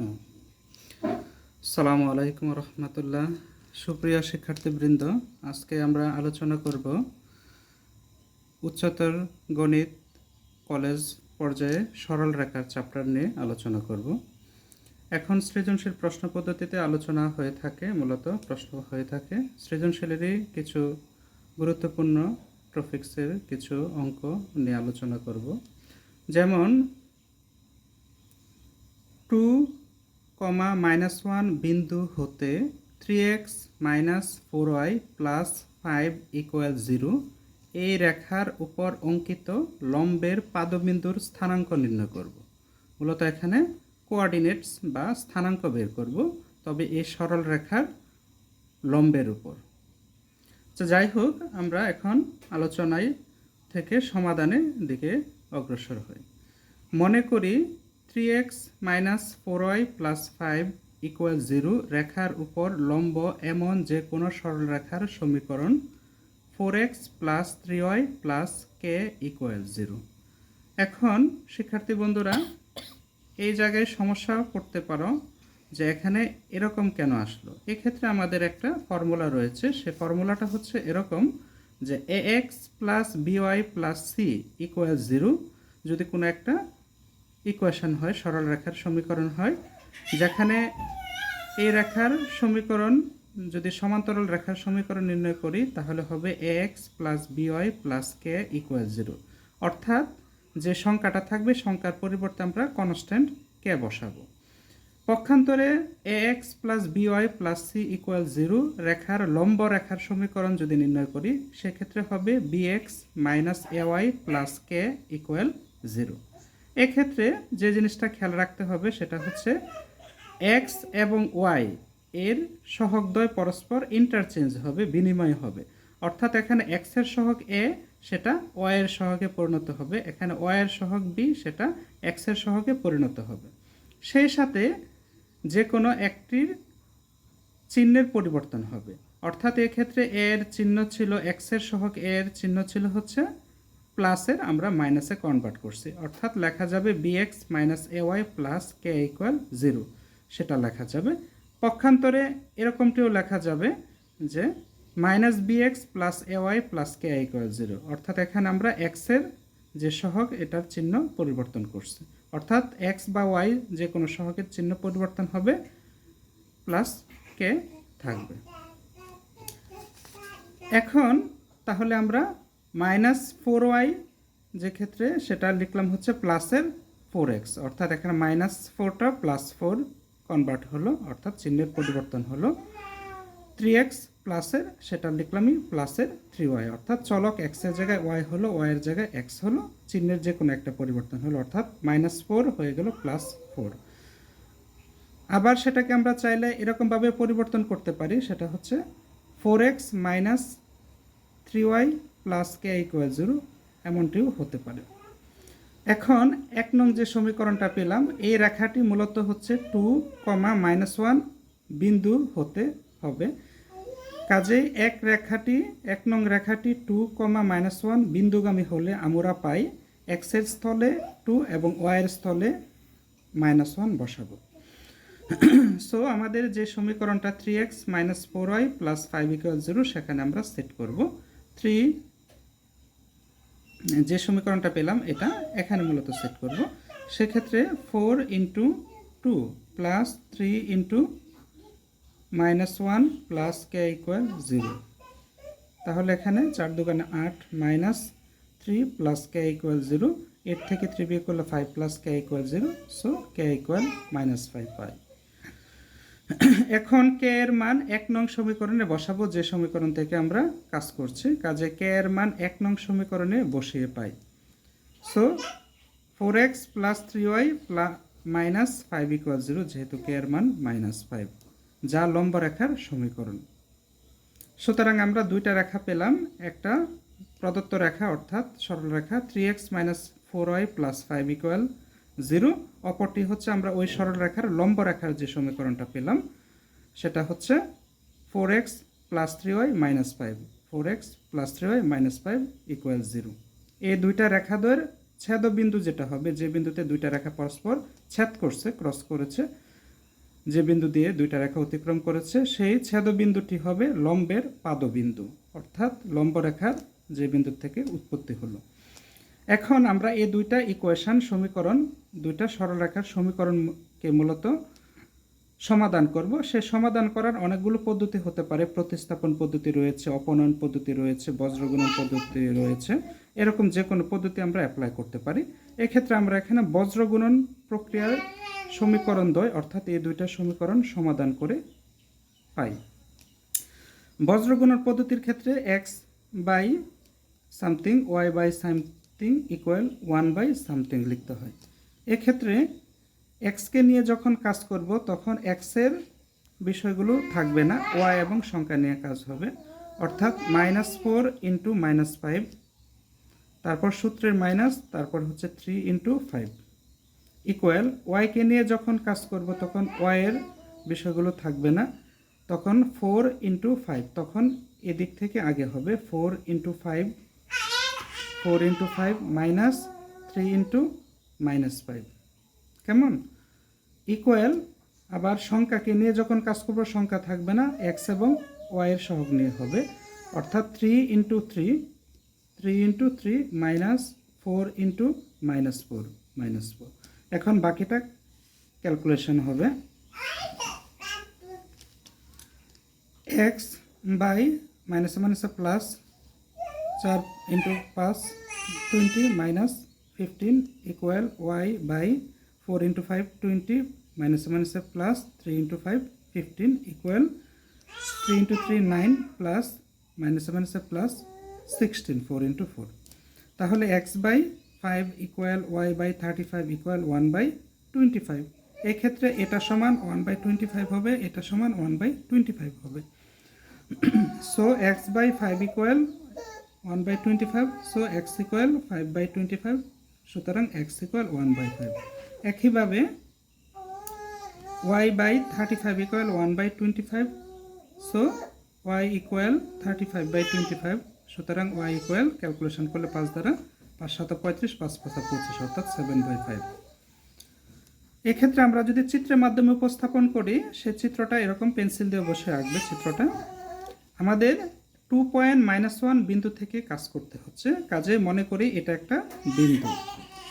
হুম। আসসালামু আলাইকুম রহমতুল্লাহ। সুপ্রিয় শিক্ষার্থীবৃন্দ, আজকে আমরা আলোচনা করব উচ্চতর গণিত কলেজ পর্যায়ে সরল রেখার চ্যাপ্টার নিয়ে আলোচনা করব। এখন সৃজনশীল প্রশ্ন পদ্ধতিতে আলোচনা হয়ে থাকে, মূলত প্রশ্ন হয়ে থাকে সৃজনশীলেরই কিছু গুরুত্বপূর্ণ টপিক্সের কিছু অঙ্ক নিয়ে আলোচনা করব। যেমন 2, -1 বিন্দু হতে 3x - 4y + 5 = 0 এই রেখার উপর অঙ্কিত লম্বের পাদবিন্দুর স্থানাঙ্ক নির্ণয় করব। মূলত এখানে কোঅর্ডিনেটস বা স্থানাঙ্ক বের করব, তবে এই সরল রেখার লম্বের উপর। তো যাই হোক, আমরা এখন আলোচনায় থেকে সমাধানের দিকে অগ্রসর হই। মনে করি 3x - 4y + 5 = 0 রেখার উপর লম্ব এমন যে কোনো সরল রেখার সমীকরণ 4x + 3y + k = 0। এখন শিক্ষার্থী বন্ধুরা, এই জায়গায় সমস্যা করতে পারো যে এখানে এরকম কেন আসলো। এক্ষেত্রে আমাদের একটা ফর্মুলা রয়েছে, সে ফর্মুলাটা হচ্ছে এরকম যে ax + by + c = 0 যদি কোনো একটা ইকুয়েশন হয়, সরল রেখার সমীকরণ হয়, যেখানে এই রেখার সমীকরণ যদি সমান্তরাল রেখার সমীকরণ নির্ণয় করি তাহলে হবে ax + by + k = 0। অর্থাৎ যে সংখ্যাটা থাকবে সংখ্যার পরিবর্তে আমরা কনস্ট্যান্ট k বসাবো। পক্ষান্তরে ax + by + c = 0 রেখার লম্ব রেখার সমীকরণ যদি নির্ণয় করি সেক্ষেত্রে হবে bx - ay + k = 0। এক্ষেত্রে যে জিনিসটা খেয়াল রাখতে হবে সেটা হচ্ছে x এবং y এর সহগদ্বয় পরস্পর ইন্টারচেঞ্জ হবে, বিনিময় হবে। অর্থাৎ এখানে x এর সহগ a সেটা y এর সহগে পরিণত হবে, এখানে y এর সহগ b সেটা x এর সহগে পরিণত হবে। সেই সাথে যে কোনো একটির চিহ্নের পরিবর্তন হবে। অর্থাৎ এক্ষেত্রে a এর চিহ্ন ছিল x এর সহগ a এর চিহ্ন ছিল হচ্ছে প্লাসের, আমরা মাইনাসে কনভার্ট করছি, অর্থাৎ লেখা যাবে bx - ay + k = 0, সেটা লেখা যাবে। পক্ষান্তরে এরকমটিও লেখা যাবে যে -bx + ay + k = 0, অর্থাৎ এখানে আমরা x এর যে সহগ এটার চিহ্ন পরিবর্তন করছি, অর্থাৎ x বা y যে কোনো সহগের চিহ্ন পরিবর্তন হবে, প্লাস k থাকবে। এখন তাহলে আমরা -4y যে ক্ষেত্রে সেটা লিখলাম হচ্ছে প্লাসের 4x, অর্থাৎ এখানে -4টা +4 কনভার্ট হলো, অর্থাৎ চিহ্নের পরিবর্তন হলো। 3x প্লাসের সেটা লিখলামই প্লাসের 3y, অর্থাৎ চলক x এর জায়গায় y হলো, y এর জায়গায় x হলো, চিহ্নের যে কোনো একটা পরিবর্তন হলো, অর্থাৎ -4 হয়ে গেল +4। আবার সেটাকে আমরা চাইলে এরকমভাবে পরিবর্তন করতে পারি, সেটা হচ্ছে 4x - 3y + k = 0, এমনটিও হতে পারে। এখন 1 নং যে সমীকরণটা পেলাম, এই রেখাটি মূলত হচ্ছে 2, -1 বিন্দু হতে হবে। কাজেই 1 নং রেখাটি 2, -1 বিন্দুগামী হলে আমরা পাই x এর স্থলে 2 এবং y এর স্থলে -1 বসাবো। সো আমাদের যে সমীকরণটা 3x - 4y + 5 = 0 সেখানে আমরা সেট করব 3, যে সমীকরণটা পেলাম এটা এখানে মূলত সেট করব। সেক্ষেত্রে 4 × 2 + 3 × -1 + k = 0। তাহলে এখানে 4 দুগুণে 8 -3 + k = 0, এর থেকে 3 বিয়োগ করলে 5 + k = 0, সো k = -5 পাই। এখন k এর মান 1 নং সমীকরণে বসাবো, যে সমীকরণ থেকে আমরা কাজ করছি। কাজে k এর মান 1 নং সমীকরণে বসিয়ে পাই। সো 4x + 3y - 5 = 0, যেহেতু k এর মান -5, যা লম্ব রেখার সমীকরণ। সুতরাং আমরা দুইটা রেখা পেলাম, একটা প্রদত্ত রেখা অর্থাৎ সরল রেখা 3x - 4y + 5 = 0, অপরটি হচ্ছে আমরা ওই সরল রেখার লম্ব রেখার যে সমীকরণটা পেলাম সেটা হচ্ছে 4x + 3y - 5, 4x + 3y - 5 = 0। এই দুইটা রেখাদ্বয়ের ছেদবিন্দু যেটা হবে, যে বিন্দুতে দুইটা রেখা পরস্পর ছেদ করছে, ক্রস করেছে, যে বিন্দু দিয়ে দুইটা রেখা অতিক্রম করেছে সেই ছেদবিন্দুটি হবে লম্বের পাদবিন্দু, অর্থাৎ লম্বরেখার যে বিন্দু থেকে উৎপত্তি হলো। এখন আমরা এই দুইটা ইকুয়েশন সমীকরণ, দুইটা সরলরেখার সমীকরণকে মূলত সমাধান করব। সে সমাধান করার অনেকগুলো পদ্ধতি হতে পারে। প্রতিস্থাপন পদ্ধতি রয়েছে, অপনয়ন পদ্ধতি রয়েছে, বজ্রগুণন পদ্ধতি রয়েছে। এরকম যে কোনো পদ্ধতি আমরা অ্যাপ্লাই করতে পারি। এক্ষেত্রে আমরা এখানে বজ্রগুণন প্রক্রিয়ার সমীকরণ দ্বয়, অর্থাৎ এই দুইটা সমীকরণ সমাধান করে পাই। বজ্রগুণন পদ্ধতির ক্ষেত্রে X by something, Y by something equal 1 by something লিখতে হয়। এক্ষেত্রে এক্সকে নিয়ে যখন কাজ করব তখন এক্সের বিষয়গুলো থাকবে না, ওয়াই এবং সংখ্যা নিয়ে কাজ হবে, অর্থাৎ -4 ইন্টু -5, তারপর সূত্রের মাইনাস, তারপর হচ্ছে 3 ইন্টু 5 ইকুয়াল ওয়াইকে নিয়ে যখন কাজ করব তখন ওয়াইয়ের বিষয়গুলো থাকবে না, তখন 4 ইন্টু 5, তখন এদিক থেকে আগে হবে 4 ইন্টু 5 মাইনাস 3 ইন্টু -5, কেমন? ইকুয়াল আবার সংখ্যাকে নিয়ে যখন কাজ করবো সংখ্যা থাকবে না, এক্স এবং ওয়াইয়ের সহগ নিয়ে হবে, অর্থাৎ 3 ইন্টু 3 মাইনাস 4 ইন্টু -4। এখন বাকিটা ক্যালকুলেশন হবে। X by minus minus plus 4 into 5 20 minus 15 equal Y by 4 into 5 20 minus minus plus 3 into 5 15 equal 3 into 3 9 plus minus minus plus 16 4 into 4। তাহলে X by 5 equal Y by 35 equal 1 by 25। এক্ষেত্রে এটা সমান 1 by 25 হবে, এটা সমান 1 by 25 হবে। So X by 5 equal 1 by 25, so X equal 5 by 25, সুতরাং X equal 1 by 5। একইভাবে y by 35 equal 1 by 25, so y equal 35 by 25, সুতরাং y ইকুয়াল ক্যালকুলেশন করলে 5 দ্বারা 5 7 35, 5 5 25, অর্থাৎ 7 বাই 5। এক্ষেত্রে আমরা যদি চিত্রের মাধ্যমে উপস্থাপন করি, সেই চিত্রটা এরকম পেন্সিল দিয়ে অবশ্যই আঁকবে। চিত্রটা আমাদের 2.-1 বিন্দু থেকে কাজ করতে হচ্ছে, কাজে মনে করি এটা একটা বিন্দু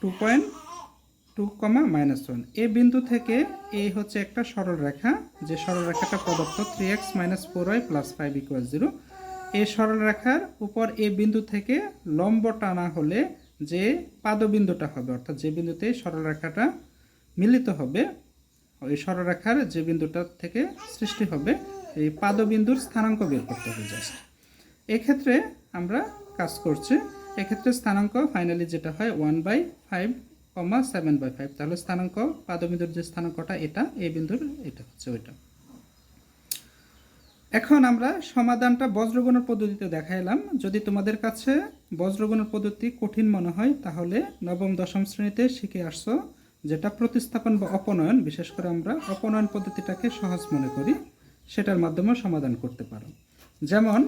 2.2, এই বিন্দু থেকে এই হচ্ছে একটা সরল রেখা, যে সরল রেখাটা প্রদত্ত 3x - 4y + 5 = 0। এই সরল রেখার উপর এই বিন্দু থেকে লম্ব টানা হলে যে পাদবিন্দুটা হবে, অর্থাৎ যে বিন্দুতে সরল রেখাটা মিলিত হবে, ওই সরল রেখার যে বিন্দুটা থেকে সৃষ্টি হবে এই পাদবিন্দুর স্থানাঙ্ক বের করতে হবে জাস্ট। এক্ষেত্রে আমরা কাজ করছি, এক্ষেত্রে স্থানাঙ্ক ফাইনালি যেটা হয় 1/5, 7/5। তাহলে স্থানাঙ্ক পাদবিন্দুর যে স্থানাঙ্কটা এটা, এই বিন্দুর এটা হচ্ছে ওইটা। এখন আমরা সমাধানটা বজ্রগুণন পদ্ধতিতে দেখাইলাম। যদি তোমাদের কাছে বজ্রগুণন পদ্ধতি কঠিন মনে হয় তাহলে নবম দশম শ্রেণীতে শিখে আসছো যেটা প্রতিস্থাপন বা অপনয়ন, বিশেষ করে আমরা অপনয়ন পদ্ধতিটাকে সহজ মনে করি, সেটার মাধ্যমে সমাধান করতে পারো। যেমন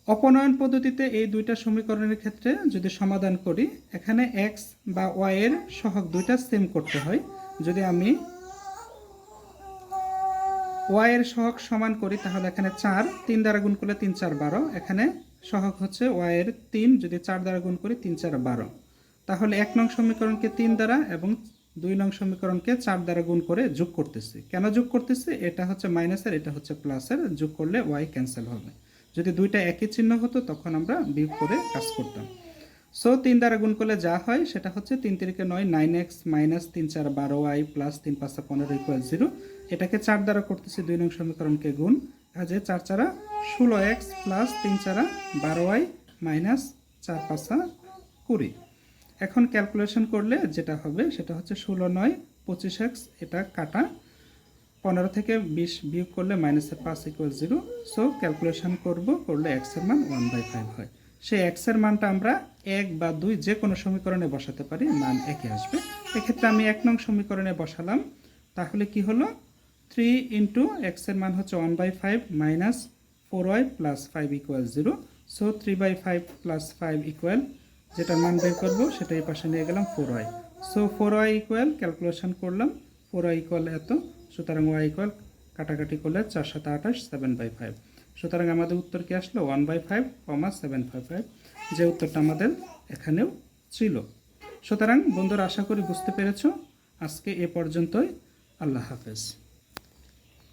অপনয়ন পদ্ধতিতে এই দুইটা সমীকরণের ক্ষেত্রে যদি সমাধান করি, এখানে এক্স বা ওয়াই এর সহগ দুইটা সেম করতে হয়। যদি আমি ওয়াই এর সহগ সমান করি তাহলে এখানে 4, 3 দ্বারা গুণ করলে 3 4 12, এখানে সহগ হচ্ছে ওয়াই এর 3, যদি 4 দ্বারা গুণ করি 3 4 12। তাহলে 1 নং সমীকরণকে 3 দ্বারা এবং 2 নং সমীকরণকে 4 দ্বারা গুণ করে যোগ করতেছি। কেন যোগ করতেছি? এটা হচ্ছে মাইনাসের, এটা হচ্ছে প্লাসের, যোগ করলে ওয়াই ক্যান্সেল হবে। যদি দুইটা একই চিহ্ন হতো তখন আমরা বিয়োগ করে কাজ করতাম। সো 3 দ্বারা গুণ করলে যা হয় সেটা হচ্ছে 3 3 9, 9x মাইনাস 3 4 12y প্লাস 3 5 15 = 0। এটাকে 4 দ্বারা করতেছি 2 নং সমীকরণকে গুণ, কাজে 4 4 16x প্লাস 3 4 12y মাইনাস 4 5 20। এখন ক্যালকুলেশন করলে যেটা হবে সেটা হচ্ছে 16 9 25x, এটা কাটা, 15 থেকে 20 বিয়োগ করলে -5 = 0। সো ক্যালকুলেশন করলে x এর মান 1/5 হয়। সেই x এর মানটা আমরা 1 বা 2 যে কোনো সমীকরণে বসাতে পারি, মান একই আসবে। এক্ষেত্রে আমি 1 নং সমীকরণে বসালাম, তাহলে কি হলো 3 × x এর মান হচ্ছে 1/5 minus 4y plus 5 = 0। So 3/5 plus 5 equal, যেটা মান বের করবো সেটা এই পাশে নিয়ে গেলাম 4y। So 4y equal calculation করলাম 4y ইকুয়াল এত, সুতরাং y ইকুয়াল কাটাকাটি করলে 4 7 28 7/5। সুতরাং আমাদের উত্তর কি আসলো 1/5, 7/5, যে উত্তরটা আমাদের এখানেও ছিল। সুতরাং বন্ধুরা আশা করি বুঝতে পেরেছো। আজকে এ পর্যন্তই। আল্লাহ হাফেজ।